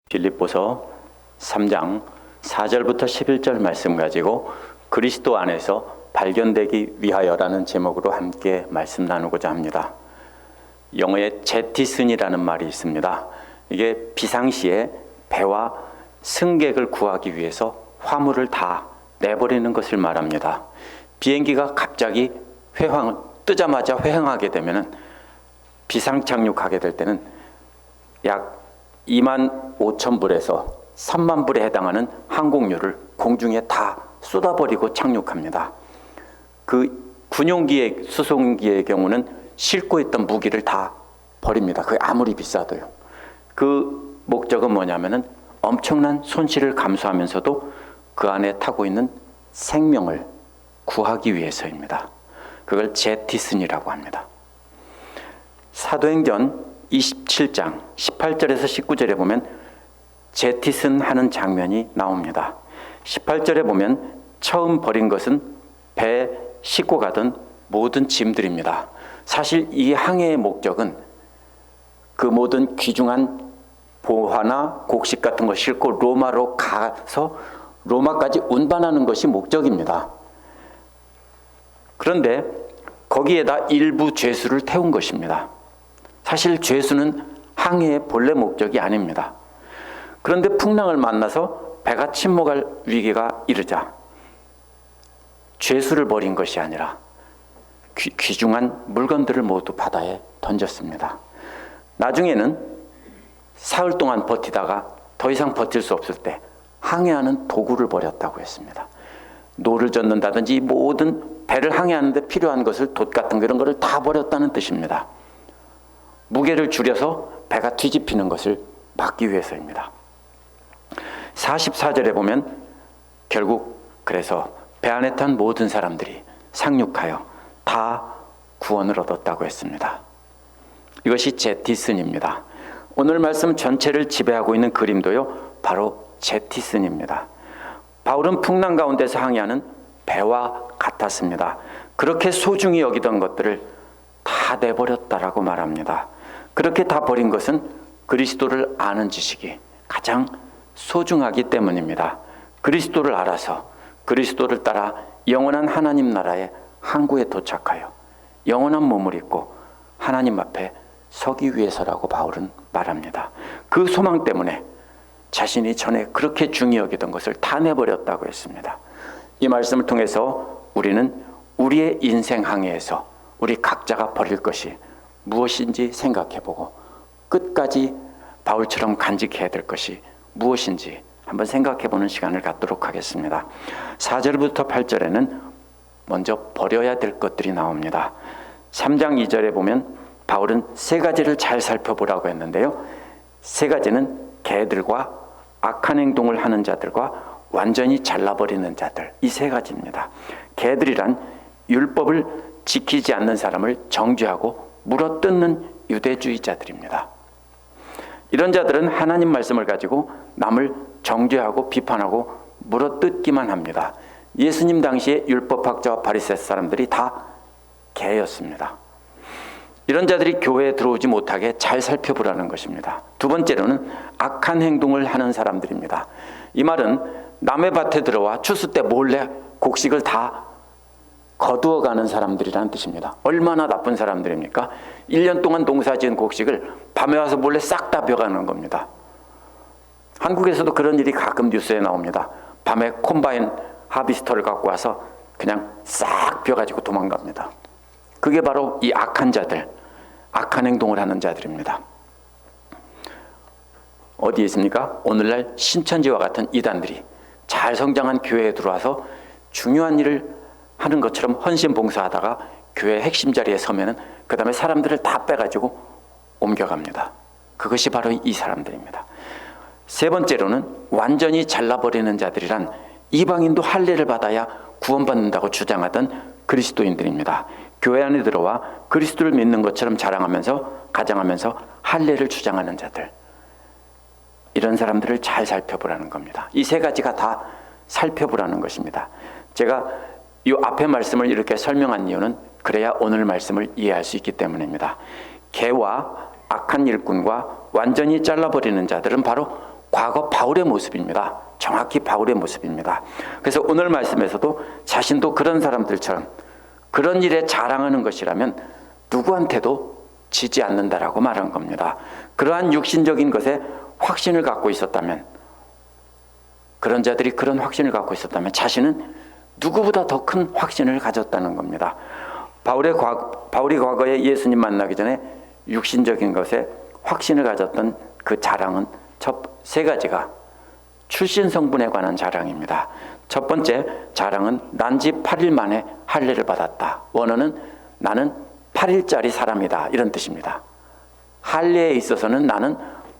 빌립보서 3장 4절부터 11절 말씀 가지고 그리스도 안에서 발견되기 위하여라는 제목으로 함께 말씀 나누고자 합니다. 영어에 제티슨이라는 말이 있습니다. 이게 비상시에 배와 승객을 구하기 위해서 화물을 다 내버리는 것을 말합니다. 비행기가 갑자기 뜨자마자 회항하게 되면 비상 착륙하게 될 때는 약 25,000불에서 30,000불에 해당하는 항공료를 공중에 다 쏟아버리고 착륙합니다. 그 군용기의 수송기의 경우는 싣고 있던 무기를 다 버립니다. 그게 아무리 비싸도요. 그 목적은 뭐냐면은 엄청난 손실을 감수하면서도 그 안에 타고 있는 생명을 구하기 위해서입니다. 그걸 제티슨이라고 합니다. 사도행전 27장 18절에서 19절에 보면 제티슨 하는 장면이 나옵니다. 18절에 보면 처음 버린 것은 배에 싣고 가던 모든 짐들입니다. 사실 이 항해의 목적은 그 모든 귀중한 보화나 곡식 같은 거 싣고 로마로 가서 로마까지 운반하는 것이 목적입니다. 그런데 거기에다 일부 죄수를 태운 것입니다. 사실 죄수는 항해의 본래 목적이 아닙니다. 그런데 풍랑을 만나서 배가 침몰할 위기가 이르자 죄수를 버린 것이 아니라 귀중한 물건들을 모두 바다에 던졌습니다. 나중에는 사흘 동안 버티다가 더 이상 버틸 수 없을 때 항해하는 도구를 버렸다고 했습니다. 노를 젓는다든지 모든 배를 항해하는 데 필요한 것을 돛 같은 이런 것을 다 버렸다는 뜻입니다. 무게를 줄여서 배가 뒤집히는 것을 막기 위해서입니다. 44절에 보면 결국 그래서 배 안에 탄 모든 사람들이 상륙하여 다 구원을 얻었다고 했습니다. 이것이 제티슨입니다. 오늘 말씀 전체를 지배하고 있는 그림도요, 바로 제티슨입니다. 바울은 풍랑 가운데서 항해하는 배와 같았습니다. 그렇게 소중히 여기던 것들을 다 내버렸다라고 말합니다. 그렇게 다 버린 것은 그리스도를 아는 지식이 가장 소중하기 때문입니다. 그리스도를 알아서 그리스도를 따라 영원한 하나님 나라의 항구에 도착하여 영원한 몸을 입고 하나님 앞에 서기 위해서라고 바울은 말합니다. 그 소망 때문에 자신이 전에 그렇게 중히 여기던 것을 다 내버렸다고 했습니다. 이 말씀을 통해서 우리는 우리의 인생 항해에서 우리 각자가 버릴 것이 무엇인지 생각해보고 끝까지 바울처럼 간직해야 될 것이 무엇인지 한번 생각해보는 시간을 갖도록 하겠습니다. 4절부터 8절에는 먼저 버려야 될 것들이 나옵니다. 3장 2절에 보면 바울은 세 가지를 잘 살펴보라고 했는데요. 세 가지는 개들과 악한 행동을 하는 자들과 완전히 잘라버리는 자들, 이 세 가지입니다. 개들이란 율법을 지키지 않는 사람을 정죄하고 물어뜯는 유대주의자들입니다. 이런 자들은 하나님 말씀을 가지고 남을 정죄하고 비판하고 물어뜯기만 합니다. 예수님 당시에 율법학자와 바리새 사람들이 다 개였습니다. 이런 자들이 교회에 들어오지 못하게 잘 살펴보라는 것입니다. 두 번째로는 악한 행동을 하는 사람들입니다. 이 말은 남의 밭에 들어와 추수 때 몰래 곡식을 다 거두어가는 사람들이라는 뜻입니다. 얼마나 나쁜 사람들입니까? 1년 동안 농사지은 곡식을 밤에 와서 몰래 싹 다 벼가는 겁니다. 한국에서도 그런 일이 가끔 뉴스에 나옵니다. 밤에 콤바인 하비스터를 갖고 와서 그냥 싹 벼가지고 도망갑니다. 그게 바로 이 악한 자들, 악한 행동을 하는 자들입니다. 어디에 있습니까? 오늘날 신천지와 같은 이단들이 잘 성장한 교회에 들어와서 중요한 일을 하는 것처럼 헌신봉사하다가 교회 핵심 자리에 서면은 그 다음에 사람들을 다 빼가지고 옮겨갑니다. 그것이 바로 이 사람들입니다. 세 번째로는 완전히 잘라버리는 자들이란 이방인도 할례를 받아야 구원받는다고 주장하던 그리스도인들입니다. 교회 안에 들어와 그리스도를 믿는 것처럼 가장하면서 할례를 주장하는 자들, 이런 사람들을 잘 살펴보라는 겁니다. 이 세 가지가 다 살펴보라는 것입니다. 제가 이 앞에 말씀을 이렇게 설명한 이유는 그래야 오늘 말씀을 이해할 수 있기 때문입니다. 개와 악한 일꾼과 완전히 잘라버리는 자들은 바로 과거 바울의 모습입니다. 정확히 바울의 모습입니다. 그래서 오늘 말씀에서도 자신도 그런 사람들처럼 그런 일에 자랑하는 것이라면 누구한테도 지지 않는다라고 말한 겁니다. 그러한 육신적인 것에 확신을 갖고 있었다면, 그런 자들이 그런 확신을 갖고 있었다면 자신은 누구보다 더 큰 확신을 가졌다는 겁니다. 바울이 과거에 예수님 만나기 전에 육신적인 것에 확신을 가졌던 그 자랑은 첫 세 가지가 출신 성분에 관한 자랑입니다. 첫 번째 자랑은 난 지 8일 만에 할례를 받았다. 원어는 나는 8일짜리 사람이다, 이런 뜻입니다. 할례에 있어서는 나는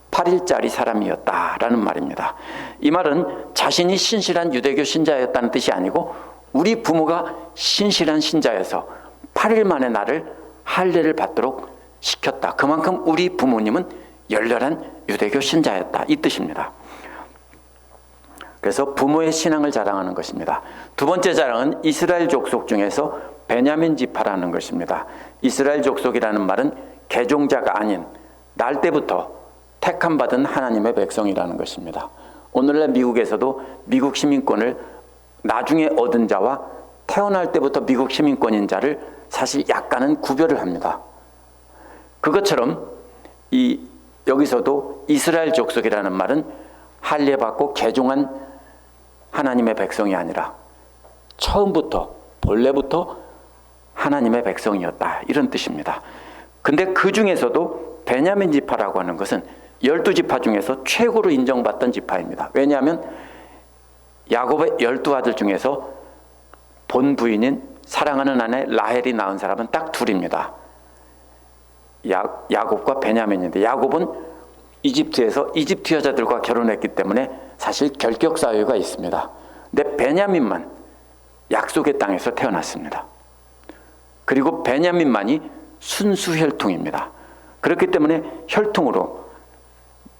8일짜리 사람이었다라는 말입니다. 이 말은 자신이 신실한 유대교 신자였다는 뜻이 아니고 우리 부모가 신실한 신자여서 8일 만에 나를 할례를 받도록 시켰다. 그만큼 우리 부모님은 열렬한 유대교 신자였다, 이 뜻입니다. 그래서 부모의 신앙을 자랑하는 것입니다. 두 번째 자랑은 이스라엘 족속 중에서 베냐민 지파라는 것입니다. 이스라엘 족속이라는 말은 개종자가 아닌 날 때부터 택함받은 하나님의 백성이라는 것입니다. 오늘날 미국에서도 미국 시민권을 나중에 얻은 자와 태어날 때부터 미국 시민권인 자를 사실 약간은 구별을 합니다. 그것처럼 여기서도 이스라엘 족속이라는 말은 할례 받고 개종한 하나님의 백성이 아니라 처음부터 본래부터 하나님의 백성이었다, 이런 뜻입니다. 근데 그 중에서도 베냐민 지파라고 하는 것은 12지파 중에서 최고로 인정받던 지파입니다. 왜냐하면 야곱의 12아들 중에서 본 부인인 사랑하는 아내 라헬이 낳은 사람은 딱 둘입니다. 야곱과 베냐민인데, 야곱은 이집트에서 이집트 여자들과 결혼했기 때문에 사실 결격 사유가 있습니다. 근데 베냐민만 약속의 땅에서 태어났습니다. 그리고 베냐민만이 순수 혈통입니다. 그렇기 때문에 혈통으로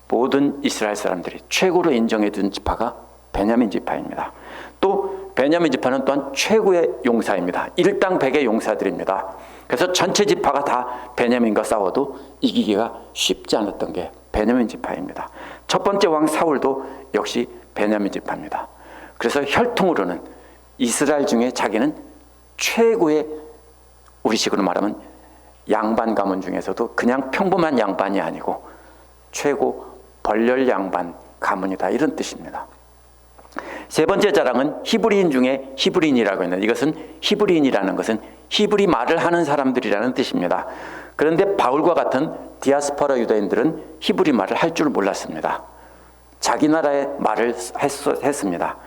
모든 이스라엘 사람들이 최고로 인정해준 지파가 베냐민 지파입니다. 또 베냐민 지파는 또한 최고의 용사입니다. 일당 100의 용사들입니다. 그래서 전체 지파가 다 베냐민과 싸워도 이기기가 쉽지 않았던 게 베냐민 지파입니다. 첫 번째 왕 사울도 역시 베냐민 지파입니다. 그래서 혈통으로는 이스라엘 중에 자기는 최고의, 우리식으로 말하면 양반 가문 중에서도 그냥 평범한 양반이 아니고 최고 벌렬 양반 가문이다, 이런 뜻입니다. 세 번째 자랑은 히브리인 중에 히브리인이라고 했는데, 이것은 히브리인이라는 것은 히브리 말을 하는 사람들이라는 뜻입니다. 그런데 바울과 같은 디아스포라 유대인들은 히브리 말을 할 줄 몰랐습니다. 자기 나라의 말을 했습니다.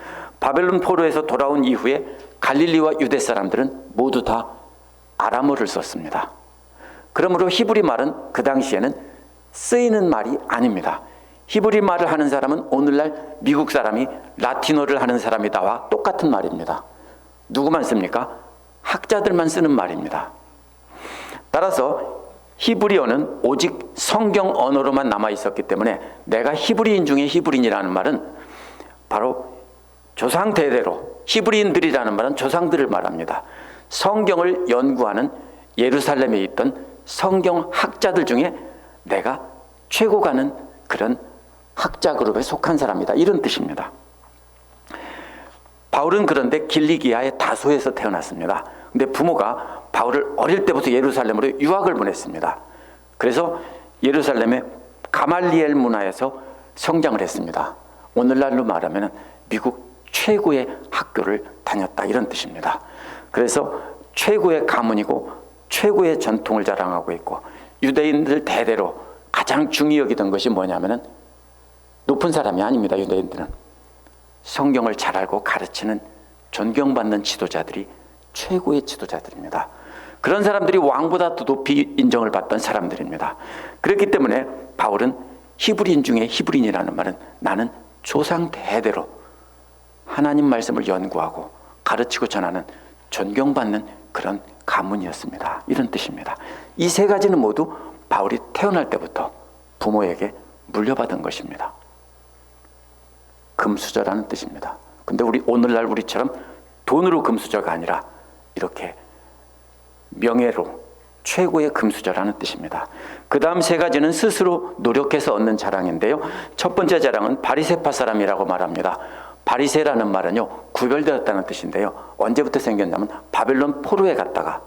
바벨론 포로에서 돌아온 이후에 갈릴리와 유대 사람들은 모두 다 아람어를 썼습니다. 그러므로 히브리 말은 그 당시에는 쓰이는 말이 아닙니다. 히브리 말을 하는 사람은 오늘날 미국 사람이 라틴어를 하는 사람이다와 똑같은 말입니다. 누구만 씁니까? 학자들만 쓰는 말입니다. 따라서 히브리어는 오직 성경 언어로만 남아 있었기 때문에 내가 히브리인 중에 히브리인이라는 말은 바로 조상 대대로, 히브리인들이라는 말은 조상들을 말합니다. 성경을 연구하는 예루살렘에 있던 성경 학자들 중에 내가 최고 가는 그런 학자 그룹에 속한 사람이다, 이런 뜻입니다. 바울은 그런데 길리기아의 다소에서 태어났습니다. 근데 부모가 바울을 어릴 때부터 예루살렘으로 유학을 보냈습니다. 그래서 예루살렘의 가말리엘 문화에서 성장을 했습니다. 오늘날로 말하면 미국 최고의 학교를 다녔다, 이런 뜻입니다. 그래서 최고의 가문이고 최고의 전통을 자랑하고 있고, 유대인들 대대로 가장 중히 여기던 것이 뭐냐면은 높은 사람이 아닙니다. 유대인들은 성경을 잘 알고 가르치는 존경받는 지도자들이 최고의 지도자들입니다. 그런 사람들이 왕보다 더 높이 인정을 받던 사람들입니다. 그렇기 때문에 바울은 히브리인 중에 히브리인이라는 말은 나는 조상 대대로 하나님 말씀을 연구하고 가르치고 전하는 존경받는 그런 가문이었습니다, 이런 뜻입니다. 이 세 가지는 모두 바울이 태어날 때부터 부모에게 물려받은 것입니다. 금수저라는 뜻입니다. 근데 오늘날 우리처럼 돈으로 금수저가 아니라 이렇게 명예로, 최고의 금수저라는 뜻입니다. 그 다음 세 가지는 스스로 노력해서 얻는 자랑인데요. 첫 번째 자랑은 바리새파 사람이라고 말합니다. 바리새라는 말은요, 구별되었다는 뜻인데요. 언제부터 생겼냐면 바벨론 포로에 갔다가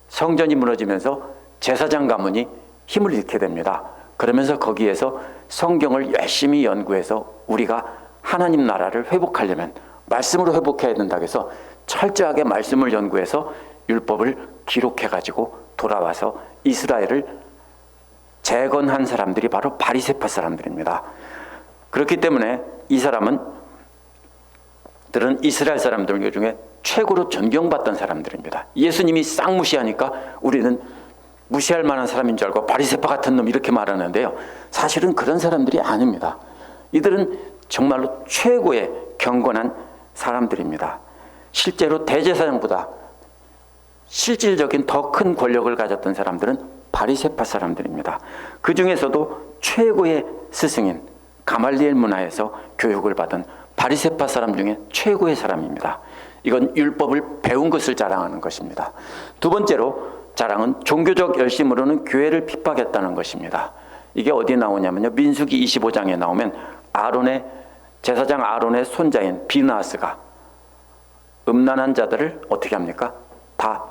성전이 무너지면서 제사장 가문이 힘을 잃게 됩니다. 그러면서 거기에서 성경을 열심히 연구해서 우리가 하나님 나라를 회복하려면 말씀으로 회복해야 된다고 해서 철저하게 말씀을 연구해서 율법을 기록해가지고 돌아와서 이스라엘을 재건한 사람들이 바로 바리새파 사람들입니다. 그렇기 때문에 이 사람들은 이스라엘 사람들 중에 최고로 존경받던 사람들입니다. 예수님이 싹 무시하니까 우리는 무시할 만한 사람인 줄 알고 바리새파 같은 놈 이렇게 말하는데요. 사실은 그런 사람들이 아닙니다. 이들은 정말로 최고의 경건한 사람들입니다. 실제로 대제사장보다 실질적인 더 큰 권력을 가졌던 사람들은 바리새파 사람들입니다. 그 중에서도 최고의 스승인 가말리엘 문화에서 교육을 받은 바리새파 사람 중에 최고의 사람입니다. 이건 율법을 배운 것을 자랑하는 것입니다. 두 번째로 자랑은 종교적 열심으로는 교회를 핍박했다는 것입니다. 이게 어디에 나오냐면요, 민수기 25장에 나오면 제사장 아론의 손자인 비느하스가 음란한 자들을 어떻게 합니까? 다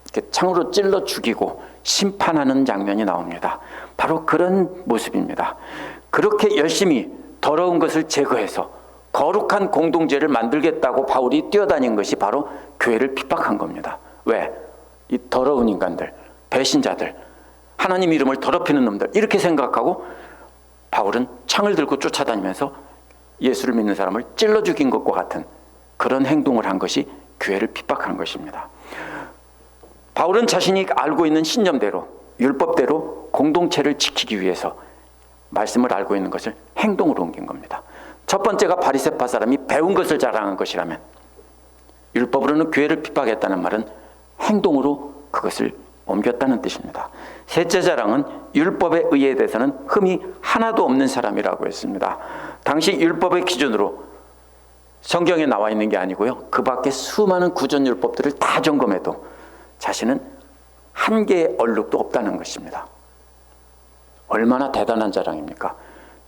이렇게 창으로 찔러 죽이고 심판하는 장면이 나옵니다. 바로 그런 모습입니다. 그렇게 열심히 더러운 것을 제거해서 거룩한 공동체를 만들겠다고 바울이 뛰어다닌 것이 바로 교회를 핍박한 겁니다. 왜? 이 더러운 인간들, 배신자들, 하나님 이름을 더럽히는 놈들 이렇게 생각하고 바울은 창을 들고 쫓아다니면서 예수를 믿는 사람을 찔러 죽인 것과 같은 그런 행동을 한 것이 교회를 핍박한 것입니다. 바울은 자신이 알고 있는 신념대로, 율법대로 공동체를 지키기 위해서 말씀을 알고 있는 것을 행동으로 옮긴 겁니다. 첫 번째가 바리새파 사람이 배운 것을 자랑한 것이라면, 율법으로는 교회를 핍박했다는 말은 행동으로 그것을 옮겼다는 뜻입니다. 셋째 자랑은 율법에 의해 대해서는 흠이 하나도 없는 사람이라고 했습니다. 당시 율법의 기준으로 성경에 나와 있는 게 아니고요, 그 밖에 수많은 구전율법들을 다 점검해도 자신은 한 개의 얼룩도 없다는 것입니다. 얼마나 대단한 자랑입니까?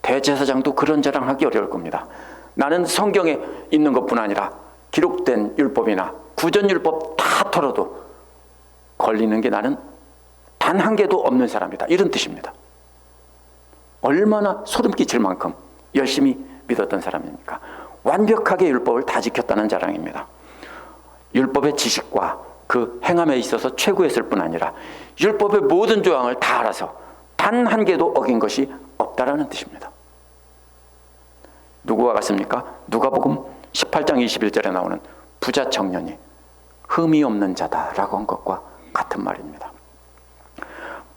대제사장도 그런 자랑하기 어려울 겁니다. 나는 성경에 있는 것뿐 아니라 기록된 율법이나 구전율법 다 털어도 걸리는 게 나는 단 한 개도 없는 사람이다, 이런 뜻입니다. 얼마나 소름 끼칠 만큼 열심히 믿었던 사람입니까? 완벽하게 율법을 다 지켰다는 자랑입니다. 율법의 지식과 그 행함에 있어서 최고였을 뿐 아니라 율법의 모든 조항을 다 알아서 단 한 개도 어긴 것이 없다라는 뜻입니다. 누구와 같습니까? 누가복음 18장 21절에 나오는 부자 청년이 흠이 없는 자다라고 한 것과 같은 말입니다.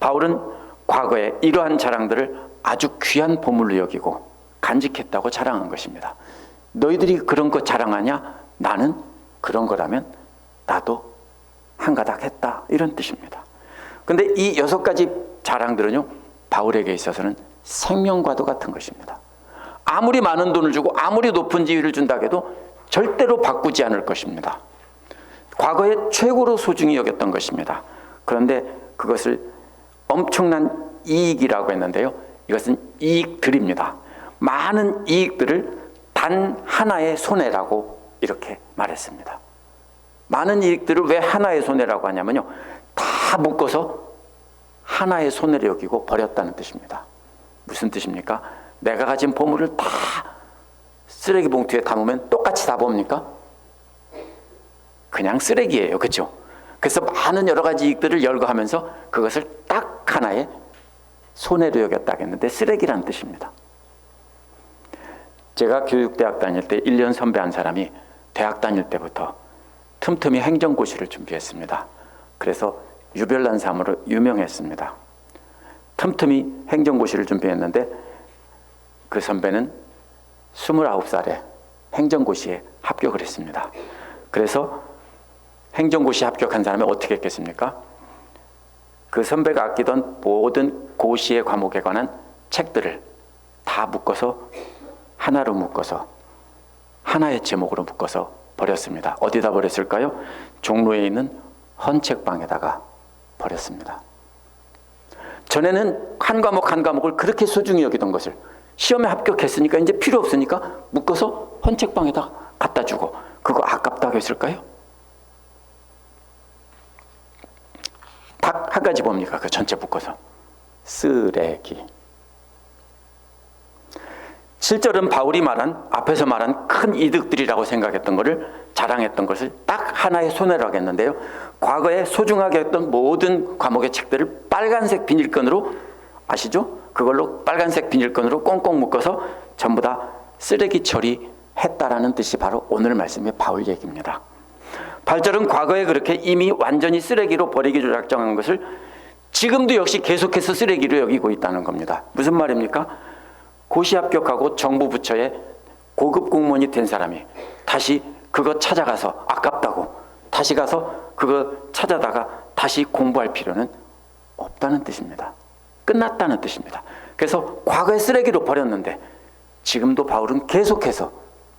바울은 과거에 이러한 자랑들을 아주 귀한 보물로 여기고 간직했다고 자랑한 것입니다. 너희들이 그런 거 자랑하냐? 나는 그런 거라면 나도 한가닥 했다, 이런 뜻입니다. 근데 이 6가지 자랑들은요, 바울에게 있어서는 생명과도 같은 것입니다. 아무리 많은 돈을 주고 아무리 높은 지위를 준다고 해도 절대로 바꾸지 않을 것입니다. 과거에 최고로 소중히 여겼던 것입니다. 그런데 그것을 엄청난 이익이라고 했는데요, 이것은 이익들입니다. 많은 이익들을 단 하나의 손해라고 이렇게 말했습니다. 많은 이익들을 왜 하나의 손해라고 하냐면요, 다 묶어서 하나의 손해를 여기고 버렸다는 뜻입니다. 무슨 뜻입니까? 내가 가진 보물을 다 쓰레기 봉투에 담으면 똑같이 다 뭡니까? 그냥 쓰레기예요, 그렇죠? 그래서 많은 여러 가지 이익들을 열거하면서 그것을 딱 하나의 손해로 여겼다고 했는데 쓰레기라는 뜻입니다. 제가 교육대학 다닐 때 1년 선배 한 사람이 대학 다닐 때부터 틈틈이 행정고시를 준비했습니다. 그래서 유별난 삶으로 유명했습니다. 틈틈이 행정고시를 준비했는데 그 선배는 29살에 행정고시에 합격을 했습니다. 그래서 행정고시 합격한 사람이 어떻게 했겠습니까? 그 선배가 아끼던 모든 고시의 과목에 관한 책들을 다 묶어서 하나로 묶어서 하나의 제목으로 묶어서 버렸습니다. 어디다 버렸을까요? 종로에 있는 헌책방에다가 버렸습니다. 버렸습니다. 전에는 한 과목 한 과목을 그렇게 소중히 여기던 것을 시험에 합격했으니까 이제 필요 없으니까 묶어서 헌책방에다 갖다 주고, 그거 아깝다고 했을까요? 딱 한 가지 뭡니까? 그 전체 묶어서 쓰레기. 7절은 바울이 말한, 앞에서 말한 큰 이득들이라고 생각했던 것을, 자랑했던 것을 딱 하나의 손해로 하겠는데요, 과거에 소중하게 했던 모든 과목의 책들을 빨간색 비닐끈으로, 아시죠? 그걸로 빨간색 비닐끈으로 꽁꽁 묶어서 전부 다 쓰레기 처리했다라는 뜻이 바로 오늘 말씀의 바울 얘기입니다. 8절은 과거에 그렇게 이미 완전히 쓰레기로 버리기로 작정한 것을 지금도 역시 계속해서 쓰레기로 여기고 있다는 겁니다. 무슨 말입니까? 고시 합격하고 정부 부처에 고급 공무원이 된 사람이 다시 그거 찾아가서 아깝다고 다시 가서 그거 찾아다가 다시 공부할 필요는 없다는 뜻입니다. 끝났다는 뜻입니다. 그래서 과거에 쓰레기로 버렸는데 지금도 바울은 계속해서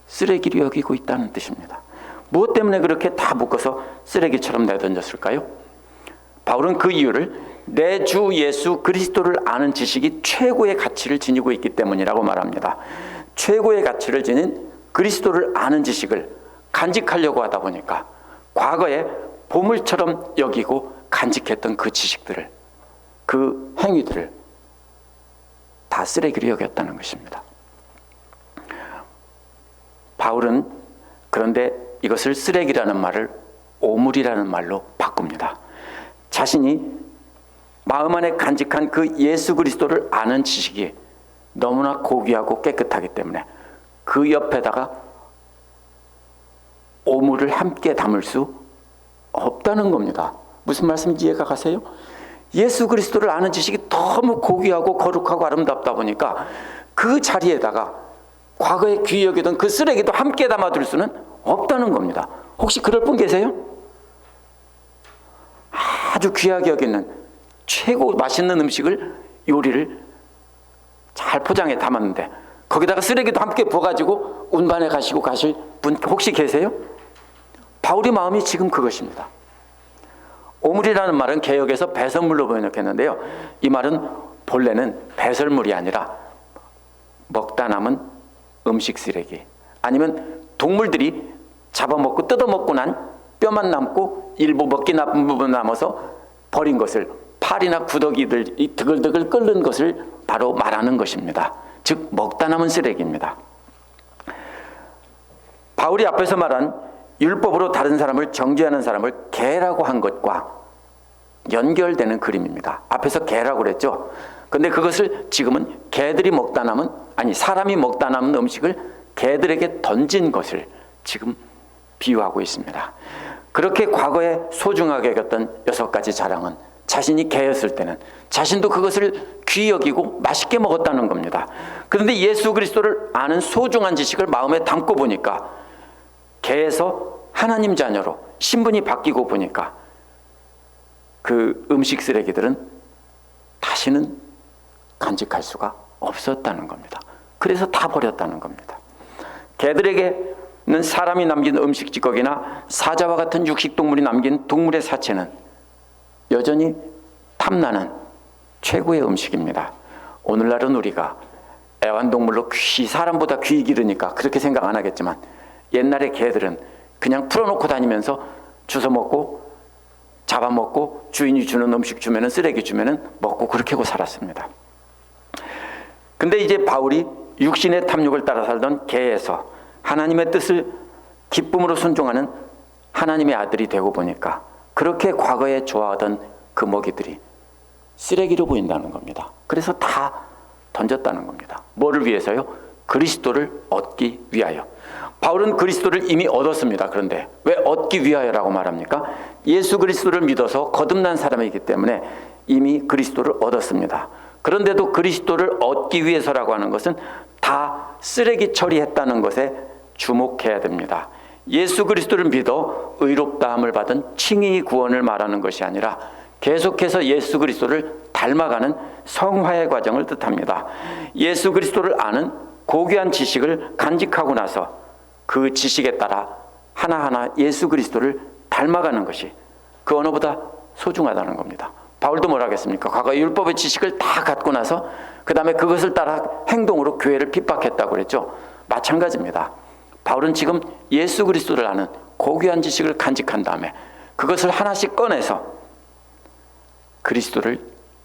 쓰레기로 여기고 있다는 뜻입니다. 무엇 때문에 그렇게 다 묶어서 쓰레기처럼 내던졌을까요? 바울은 그 이유를 내 주 예수 그리스도를 아는 지식이 최고의 가치를 지니고 있기 때문이라고 말합니다. 최고의 가치를 지닌 그리스도를 아는 지식을 간직하려고 하다 보니까 과거에 보물처럼 여기고 간직했던 그 지식들을, 그 행위들을 다 쓰레기로 여겼다는 것입니다. 바울은 그런데 이것을 쓰레기라는 말을 오물이라는 말로 바꿉니다. 자신이 마음 안에 간직한 그 예수 그리스도를 아는 지식이 너무나 고귀하고 깨끗하기 때문에 그 옆에다가 오물을 함께 담을 수 없다는 겁니다. 무슨 말씀인지 이해가 가세요? 예수 그리스도를 아는 지식이 너무 고귀하고 거룩하고 아름답다 보니까 그 자리에다가 과거에 귀히 여기던 그 쓰레기도 함께 담아둘 수는 없다는 겁니다. 혹시 그럴 분 계세요? 아주 귀하게 여기는 최고 맛있는 음식을, 요리를 잘 포장해 담았는데 거기다가 쓰레기도 함께 부어가지고 운반해 가시고 가실 분 혹시 계세요? 바울의 마음이 지금 그것입니다. 오물이라는 말은 개역에서 배설물로 번역했는데요, 이 말은 본래는 배설물이 아니라 먹다 남은 음식 쓰레기, 아니면 동물들이 잡아먹고 뜯어먹고 난 뼈만 남고 일부 먹기 나쁜 부분 남아서 버린 것을, 팔이나 구더기들이 드글드글 끓는 것을 바로 말하는 것입니다. 즉 먹다 남은 쓰레기입니다. 바울이 앞에서 말한 율법으로 다른 사람을 정죄하는 사람을 개라고 한 것과 연결되는 그림입니다. 앞에서 개라고 그랬죠. 그런데 그것을 지금은 개들이 먹다 남은, 아니 사람이 먹다 남은 음식을 개들에게 던진 것을 지금 비유하고 있습니다. 그렇게 과거에 소중하게 여겼던 6가지 자랑은 자신이 개였을 때는 자신도 그것을 귀히 여기고 맛있게 먹었다는 겁니다. 그런데 예수 그리스도를 아는 소중한 지식을 마음에 담고 보니까 개에서 하나님 자녀로 신분이 바뀌고 보니까 그 음식 쓰레기들은 다시는 간직할 수가 없었다는 겁니다. 그래서 다 버렸다는 겁니다. 개들에게는 사람이 남긴 음식 찌꺼기나 사자와 같은 육식동물이 남긴 동물의 사체는 여전히 탐나는 최고의 음식입니다. 오늘날은 우리가 애완동물로 사람보다 귀히 기르니까 그렇게 생각 안 하겠지만 옛날에 개들은 그냥 풀어놓고 다니면서 주워먹고 잡아먹고 주인이 주는 음식 주면은, 쓰레기 주면은 먹고 그렇게 하고 살았습니다. 근데 이제 바울이 육신의 탐욕을 따라 살던 개에서 하나님의 뜻을 기쁨으로 순종하는 하나님의 아들이 되고 보니까 그렇게 과거에 좋아하던 그 먹이들이 쓰레기로 보인다는 겁니다. 그래서 다 던졌다는 겁니다. 뭐를 위해서요? 그리스도를 얻기 위하여. 바울은 그리스도를 이미 얻었습니다. 그런데 왜 얻기 위하여라고 말합니까? 예수 그리스도를 믿어서 거듭난 사람이기 때문에 이미 그리스도를 얻었습니다. 그런데도 그리스도를 얻기 위해서라고 하는 것은 다 쓰레기 처리했다는 것에 주목해야 됩니다. 예수 그리스도를 믿어 의롭다함을 받은 칭의 구원을 말하는 것이 아니라 계속해서 예수 그리스도를 닮아가는 성화의 과정을 뜻합니다. 예수 그리스도를 아는 고귀한 지식을 간직하고 나서 그 지식에 따라 하나하나 예수 그리스도를 닮아가는 것이 그 어느보다 소중하다는 겁니다. 바울도 뭐라 하겠습니까? 과거 율법의 지식을 다 갖고 나서 그 다음에 그것을 따라 행동으로 교회를 핍박했다고 그랬죠. 마찬가지입니다. 바울은 지금 예수 그리스도를 아는 고귀한 지식을 간직한 다음에 그것을 하나씩 꺼내서 그리스도를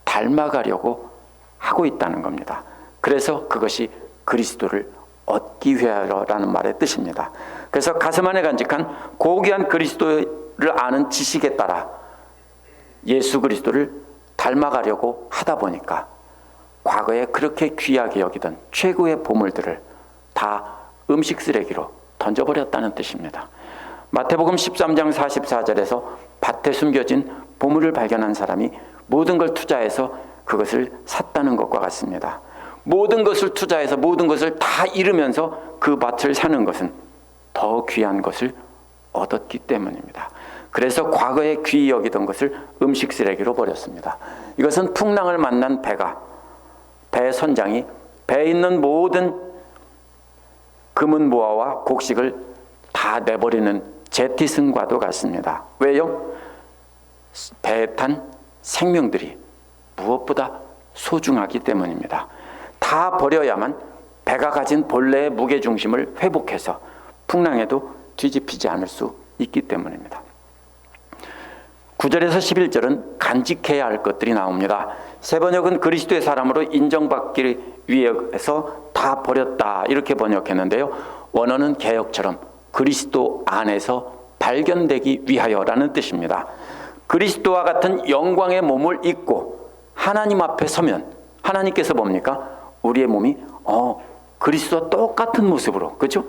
닮아가려고 하고 있다는 겁니다. 그래서 그것이 그리스도를 얻기 위하여라는 말의 뜻입니다. 그래서 가슴 안에 간직한 고귀한 그리스도를 아는 지식에 따라 예수 그리스도를 닮아가려고 하다 보니까 과거에 그렇게 귀하게 여기던 최고의 보물들을 다 음식 쓰레기로 던져버렸다는 뜻입니다. 마태복음 13장 44절에서 밭에 숨겨진 보물을 발견한 사람이 모든 걸 투자해서 그것을 샀다는 것과 같습니다. 모든 것을 투자해서 모든 것을 다 잃으면서 그 밭을 사는 것은 더 귀한 것을 얻었기 때문입니다. 그래서 과거에 귀히 여기던 것을 음식 쓰레기로 버렸습니다. 이것은 풍랑을 만난 배의 선장이 배에 있는 모든 금은 모아와 곡식을 다 내버리는 제티슨과도 같습니다. 왜요? 배에 탄 생명들이 무엇보다 소중하기 때문입니다. 다 버려야만 배가 가진 본래의 무게중심을 회복해서 풍랑에도 뒤집히지 않을 수 있기 때문입니다. 9절에서 11절은 간직해야 할 것들이 나옵니다. 세 번역은 그리스도의 사람으로 인정받기 위해서 다 버렸다 이렇게 번역했는데요. 원어는 개역처럼 그리스도 안에서 발견되기 위하여라는 뜻입니다. 그리스도와 같은 영광의 몸을 입고 하나님 앞에 서면 하나님께서 뭡니까? 우리의 몸이 그리스도와 똑같은 모습으로, 그렇죠?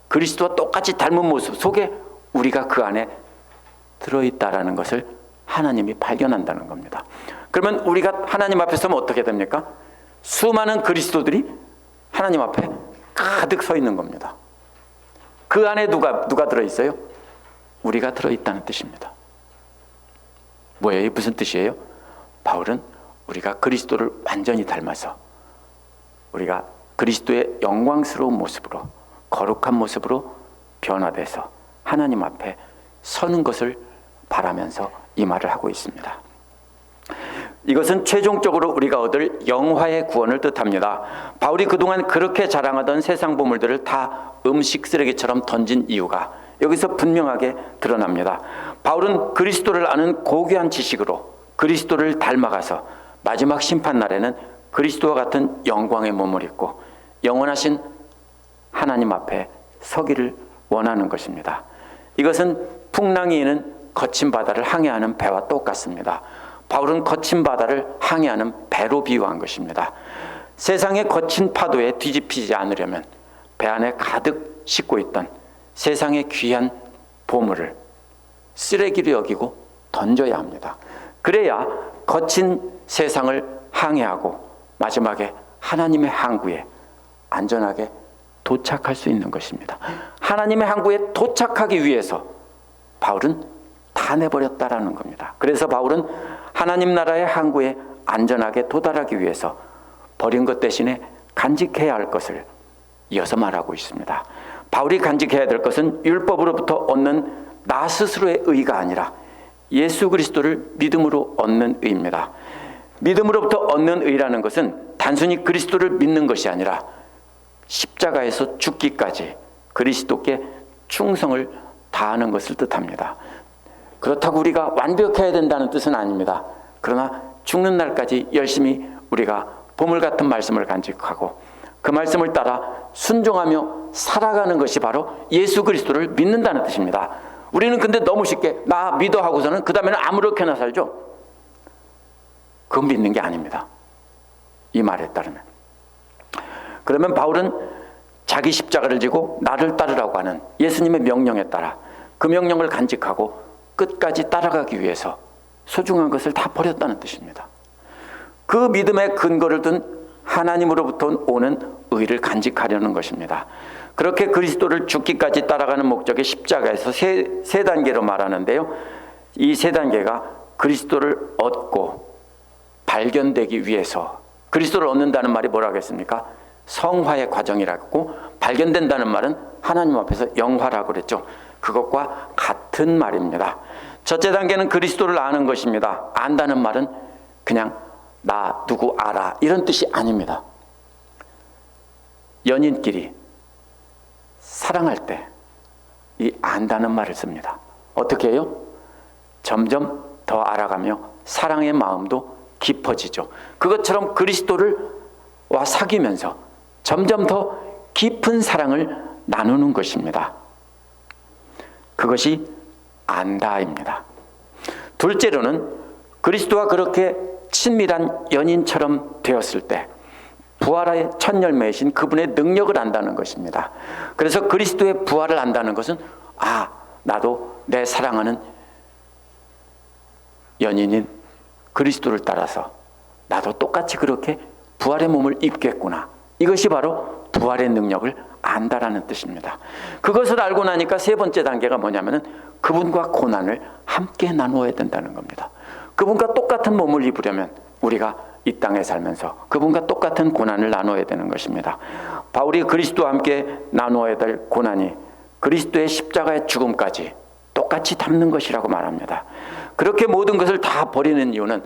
그리스도와 똑같이 닮은 모습 속에 우리가 그 안에 들어있다라는 것을 하나님이 발견한다는 겁니다. 그러면 우리가 하나님 앞에 서면 어떻게 됩니까? 수많은 그리스도들이 하나님 앞에 가득 서 있는 겁니다. 그 안에 누가 들어있어요? 우리가 들어있다는 뜻입니다. 뭐예요? 무슨 뜻이에요? 바울은 우리가 그리스도를 완전히 닮아서 우리가 그리스도의 영광스러운 모습으로 거룩한 모습으로 변화돼서 하나님 앞에 서는 것을 바라면서 이 말을 하고 있습니다. 이것은 최종적으로 우리가 얻을 영화의 구원을 뜻합니다. 바울이 그동안 그렇게 자랑하던 세상 보물들을 다 음식 쓰레기처럼 던진 이유가 여기서 분명하게 드러납니다. 바울은 그리스도를 아는 고귀한 지식으로 그리스도를 닮아가서 마지막 심판날에는 그리스도와 같은 영광의 몸을 입고 영원하신 하나님 앞에 서기를 원하는 것입니다. 이것은 풍랑이 이는 거친 바다를 항해하는 배와 똑같습니다. 바울은 거친 바다를 항해하는 배로 비유한 것입니다. 세상의 거친 파도에 뒤집히지 않으려면 배 안에 가득 싣고 있던 세상의 귀한 보물을 쓰레기로 여기고 던져야 합니다. 그래야 거친 세상을 항해하고 마지막에 하나님의 항구에 안전하게 도착할 수 있는 것입니다. 하나님의 항구에 도착하기 위해서 바울은 다 내버렸다라는 겁니다. 그래서 바울은 하나님 나라의 항구에 안전하게 도달하기 위해서 버린 것 대신에 간직해야 할 것을 이어서 말하고 있습니다. 바울이 간직해야 될 것은 율법으로부터 얻는 나 스스로의 의가 아니라 예수 그리스도를 믿음으로 얻는 의입니다. 믿음으로부터 얻는 의라는 것은 단순히 그리스도를 믿는 것이 아니라 십자가에서 죽기까지 그리스도께 충성을 다하는 것을 뜻합니다. 그렇다고 우리가 완벽해야 된다는 뜻은 아닙니다. 그러나 죽는 날까지 열심히 우리가 보물 같은 말씀을 간직하고 그 말씀을 따라 순종하며 살아가는 것이 바로 예수 그리스도를 믿는다는 뜻입니다. 우리는 근데 너무 쉽게 나 믿어 하고서는 그 다음에는 아무렇게나 살죠. 그건 믿는 게 아닙니다. 이 말에 따르면. 그러면 바울은 자기 십자가를 지고 나를 따르라고 하는 예수님의 명령에 따라 그 명령을 간직하고 끝까지 따라가기 위해서 소중한 것을 다 버렸다는 뜻입니다. 그 믿음의 근거를 둔 하나님으로부터 오는 의를 간직하려는 것입니다. 그렇게 그리스도를 죽기까지 따라가는 목적의 십자가에서 세 단계로 말하는데요. 이 세 단계가 그리스도를 얻고 발견되기 위해서, 그리스도를 얻는다는 말이 뭐라고 했습니까? 성화의 과정이라고, 발견된다는 말은 하나님 앞에서 영화라고 그랬죠. 그것과 같은 말입니다. 첫째 단계는 그리스도를 아는 것입니다. 안다는 말은 그냥 나 누구 알아 이런 뜻이 아닙니다. 연인끼리 사랑할 때 이 안다는 말을 씁니다. 어떻게 해요? 점점 더 알아가며 사랑의 마음도 깊어지죠. 그것처럼 그리스도와 사귀면서 점점 더 깊은 사랑을 나누는 것입니다. 그것이 안다입니다. 둘째로는 그리스도와 그렇게 친밀한 연인처럼 되었을 때 부활의 첫 열매이신 그분의 능력을 안다는 것입니다. 그래서 그리스도의 부활을 안다는 것은 나도 내 사랑하는 연인인 그리스도를 따라서 나도 똑같이 그렇게 부활의 몸을 입겠구나. 이것이 바로 부활의 능력을 안다라는 뜻입니다. 그것을 알고 나니까 세 번째 단계가 뭐냐면은 그분과 고난을 함께 나누어야 된다는 겁니다. 그분과 똑같은 몸을 입으려면 우리가 이 땅에 살면서 그분과 똑같은 고난을 나누어야 되는 것입니다. 바울이 그리스도와 함께 나누어야 될 고난이 그리스도의 십자가의 죽음까지 똑같이 담는 것이라고 말합니다. 그렇게 모든 것을 다 버리는 이유는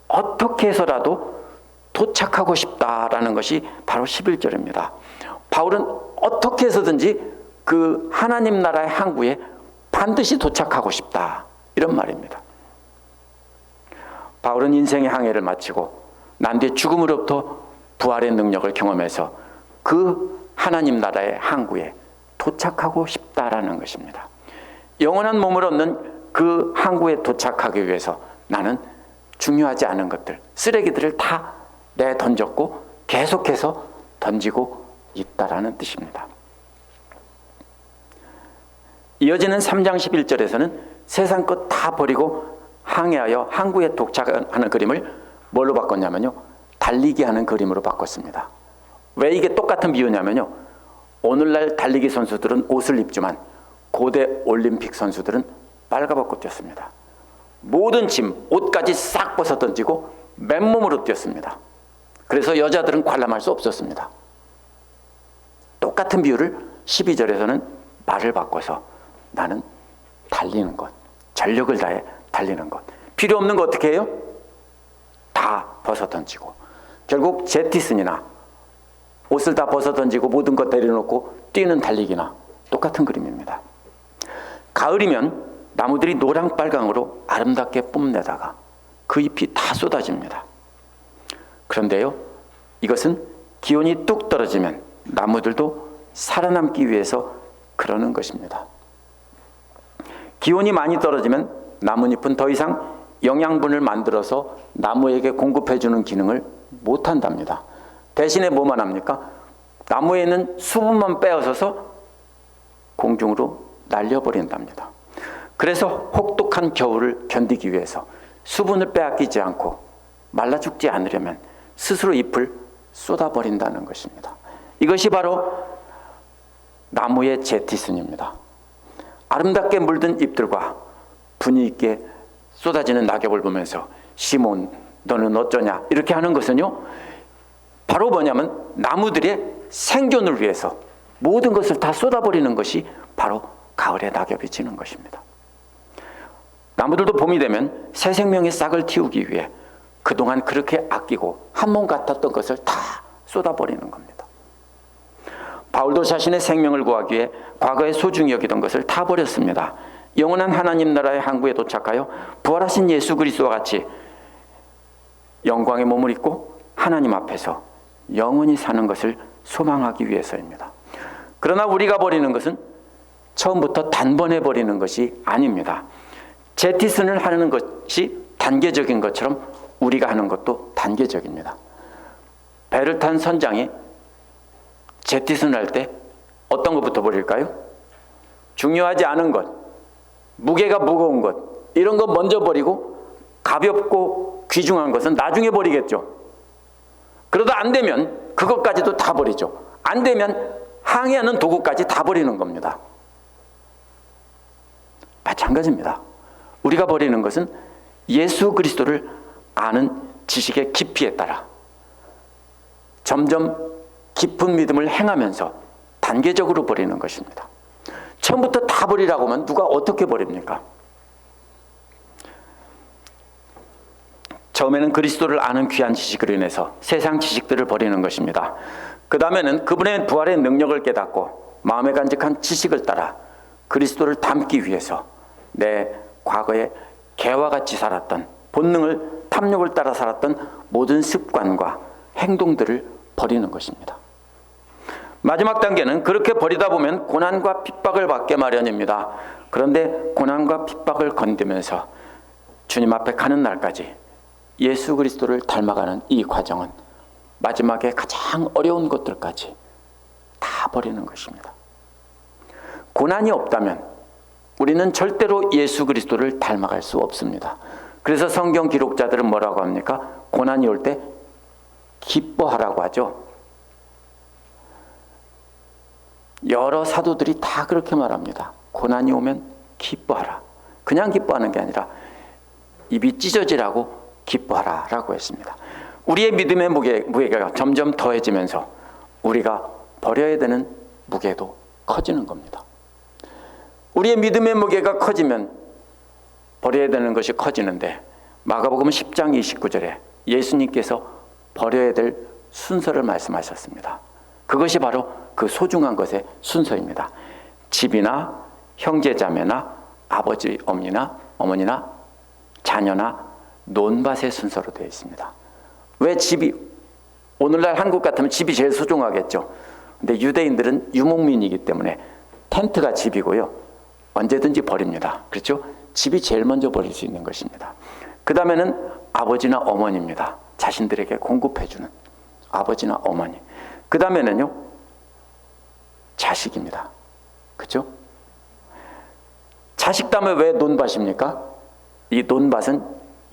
어떻게 해서라도 도착하고 싶다라는 것이 바로 11절입니다. 바울은 어떻게 해서든지 그 하나님 나라의 항구에 반드시 도착하고 싶다 이런 말입니다. 바울은 인생의 항해를 마치고 난 뒤에 죽음으로부터 부활의 능력을 경험해서 그 하나님 나라의 항구에 도착하고 싶다라는 것입니다. 영원한 몸을 얻는 그 항구에 도착하기 위해서 나는 중요하지 않은 것들, 쓰레기들을 다 내던졌고 계속해서 던지고 있다라는 뜻입니다. 이어지는 3장 11절에서는 세상 것 다 버리고 항해하여 항구에 도착하는 그림을 뭘로 바꿨냐면요, 달리기 하는 그림으로 바꿨습니다. 왜 이게 똑같은 비유냐면요, 오늘날 달리기 선수들은 옷을 입지만 고대 올림픽 선수들은 빨가벗고 뛰었습니다. 모든 짐, 옷까지 싹 벗어 던지고 맨몸으로 뛰었습니다. 그래서 여자들은 관람할 수 없었습니다. 똑같은 비유를 12절에서는 말을 바꿔서 나는 달리는 것, 전력을 다해 달리는 것, 필요 없는 거 어떻게 해요? 다 벗어 던지고 결국 제티슨이나 옷을 다 벗어 던지고 모든 것 내려놓고 뛰는 달리기나 똑같은 그림입니다. 가을이면 나무들이 노랑빨강으로 아름답게 뽐내다가 그 잎이 다 쏟아집니다. 그런데요, 이것은 기온이 뚝 떨어지면 나무들도 살아남기 위해서 그러는 것입니다. 기온이 많이 떨어지면 나뭇잎은 더 이상 영양분을 만들어서 나무에게 공급해주는 기능을 못한답니다. 대신에 뭐만 합니까? 나무에 있는 수분만 빼앗아서 공중으로 날려버린답니다. 그래서 혹독한 겨울을 견디기 위해서 수분을 빼앗기지 않고 말라 죽지 않으려면 스스로 잎을 쏟아버린다는 것입니다. 이것이 바로 나무의 제티슨입니다. 아름답게 물든 잎들과 분위 있게 쏟아지는 낙엽을 보면서 시몬 너는 어쩌냐 이렇게 하는 것은요, 바로 뭐냐면 나무들의 생존을 위해서 모든 것을 다 쏟아버리는 것이 바로 가을에 낙엽이 지는 것입니다. 나무들도 봄이 되면 새 생명의 싹을 틔우기 위해 그동안 그렇게 아끼고 한 몸 같았던 것을 다 쏟아버리는 겁니다. 바울도 자신의 생명을 구하기 위해 과거에 소중히 여기던 것을 다 버렸습니다. 영원한 하나님 나라의 항구에 도착하여 부활하신 예수 그리스도와 같이 영광의 몸을 입고 하나님 앞에서 영원히 사는 것을 소망하기 위해서입니다. 그러나 우리가 버리는 것은 처음부터 단번에 버리는 것이 아닙니다. 제티슨을 하는 것이 단계적인 것처럼 우리가 하는 것도 단계적입니다. 배를 탄 선장이 제티슨을 할 때 어떤 것부터 버릴까요? 중요하지 않은 것, 무게가 무거운 것, 이런 거 먼저 버리고 가볍고 귀중한 것은 나중에 버리겠죠. 그러다 안 되면 그것까지도 다 버리죠. 안 되면 항해하는 도구까지 다 버리는 겁니다. 마찬가지입니다. 우리가 버리는 것은 예수 그리스도를 아는 지식의 깊이에 따라 점점 깊은 믿음을 행하면서 단계적으로 버리는 것입니다. 처음부터 다 버리라고 하면 누가 어떻게 버립니까? 처음에는 그리스도를 아는 귀한 지식으로 인해서 세상 지식들을 버리는 것입니다. 그 다음에는 그분의 부활의 능력을 깨닫고 마음에 간직한 지식을 따라 그리스도를 닮기 위해서 내 과거에 개와 같이 살았던 본능을 탐욕을 따라 살았던 모든 습관과 행동들을 버리는 것입니다. 마지막 단계는 그렇게 버리다 보면 고난과 핍박을 받게 마련입니다. 그런데 고난과 핍박을 건디면서 주님 앞에 가는 날까지 예수 그리스도를 닮아가는 이 과정은 마지막에 가장 어려운 것들까지 다 버리는 것입니다. 고난이 없다면 우리는 절대로 예수 그리스도를 닮아갈 수 없습니다. 그래서 성경 기록자들은 뭐라고 합니까? 고난이 올 때 기뻐하라고 하죠. 여러 사도들이 다 그렇게 말합니다. 고난이 오면 기뻐하라. 그냥 기뻐하는 게 아니라 입이 찢어지라고 기뻐하라 라고 했습니다. 우리의 믿음의 무게가 점점 더해지면서 우리가 버려야 되는 무게도 커지는 겁니다. 우리의 믿음의 무게가 커지면 버려야 되는 것이 커지는데 마가복음 10장 29절에 예수님께서 버려야 될 순서를 말씀하셨습니다. 그것이 바로 그 소중한 것의 순서입니다. 집이나 형제자매나 아버지 어머니나 자녀나 논밭의 순서로 되어 있습니다. 왜 집이, 오늘날 한국 같으면 집이 제일 소중하겠죠. 근데 유대인들은 유목민이기 때문에 텐트가 집이고요. 언제든지 버립니다. 그렇죠? 집이 제일 먼저 버릴 수 있는 것입니다. 그 다음에는 아버지나 어머니입니다. 자신들에게 공급해주는 아버지나 어머니. 그 다음에는요, 자식입니다. 그렇죠? 자식 다음에 왜 논밭입니까? 이 논밭은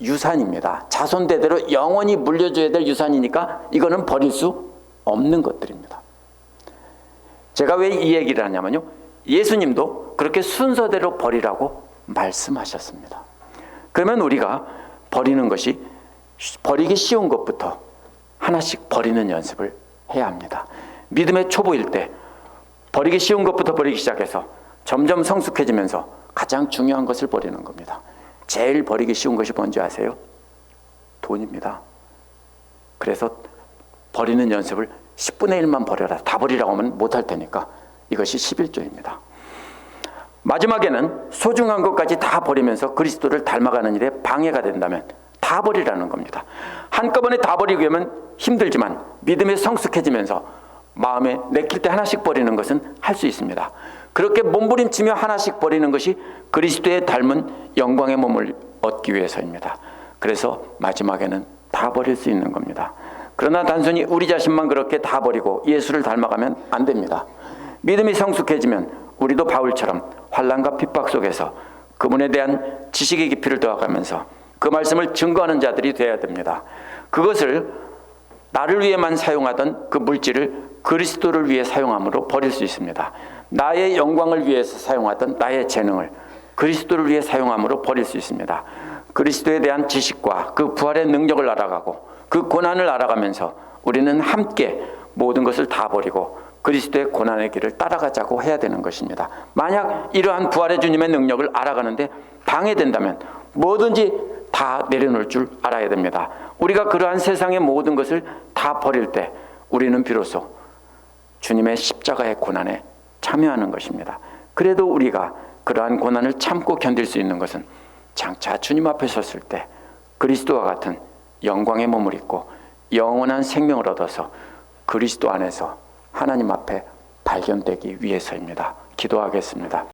유산입니다. 자손 대대로 영원히 물려줘야 될 유산이니까 이거는 버릴 수 없는 것들입니다. 제가 왜 이 얘기를 하냐면요, 예수님도 그렇게 순서대로 버리라고 말씀하셨습니다. 그러면 우리가 버리는 것이, 버리기 쉬운 것부터 하나씩 버리는 연습을 해야 합니다. 믿음의 초보일 때 버리기 쉬운 것부터 버리기 시작해서 점점 성숙해지면서 가장 중요한 것을 버리는 겁니다. 제일 버리기 쉬운 것이 뭔지 아세요? 돈입니다. 그래서 버리는 연습을 10분의 1만 버려라. 다 버리라고 하면 못할 테니까 이것이 11조입니다. 마지막에는 소중한 것까지 다 버리면서 그리스도를 닮아가는 일에 방해가 된다면 다 버리라는 겁니다. 한꺼번에 다 버리게 하면 힘들지만 믿음에 성숙해지면서 마음에 내킬 때 하나씩 버리는 것은 할 수 있습니다. 그렇게 몸부림치며 하나씩 버리는 것이 그리스도의 닮은 영광의 몸을 얻기 위해서입니다. 그래서 마지막에는 다 버릴 수 있는 겁니다. 그러나 단순히 우리 자신만 그렇게 다 버리고 예수를 닮아가면 안 됩니다. 믿음이 성숙해지면 우리도 바울처럼 환난과 핍박 속에서 그분에 대한 지식의 깊이를 더하면서 그 말씀을 증거하는 자들이 되어야 됩니다. 그것을 나를 위해만 사용하던 그 물질을 그리스도를 위해 사용함으로 버릴 수 있습니다. 나의 영광을 위해서 사용하던 나의 재능을 그리스도를 위해 사용함으로 버릴 수 있습니다. 그리스도에 대한 지식과 그 부활의 능력을 알아가고 그 고난을 알아가면서 우리는 함께 모든 것을 다 버리고 그리스도의 고난의 길을 따라가자고 해야 되는 것입니다. 만약 이러한 부활의 주님의 능력을 알아가는데 방해된다면 뭐든지 다 내려놓을 줄 알아야 됩니다. 우리가 그러한 세상의 모든 것을 다 버릴 때 우리는 비로소 주님의 십자가의 고난에 참여하는 것입니다. 그래도 우리가 그러한 고난을 참고 견딜 수 있는 것은 장차 주님 앞에 섰을 때 그리스도와 같은 영광의 몸을 입고 영원한 생명을 얻어서 그리스도 안에서 하나님 앞에 발견되기 위해서입니다. 기도하겠습니다.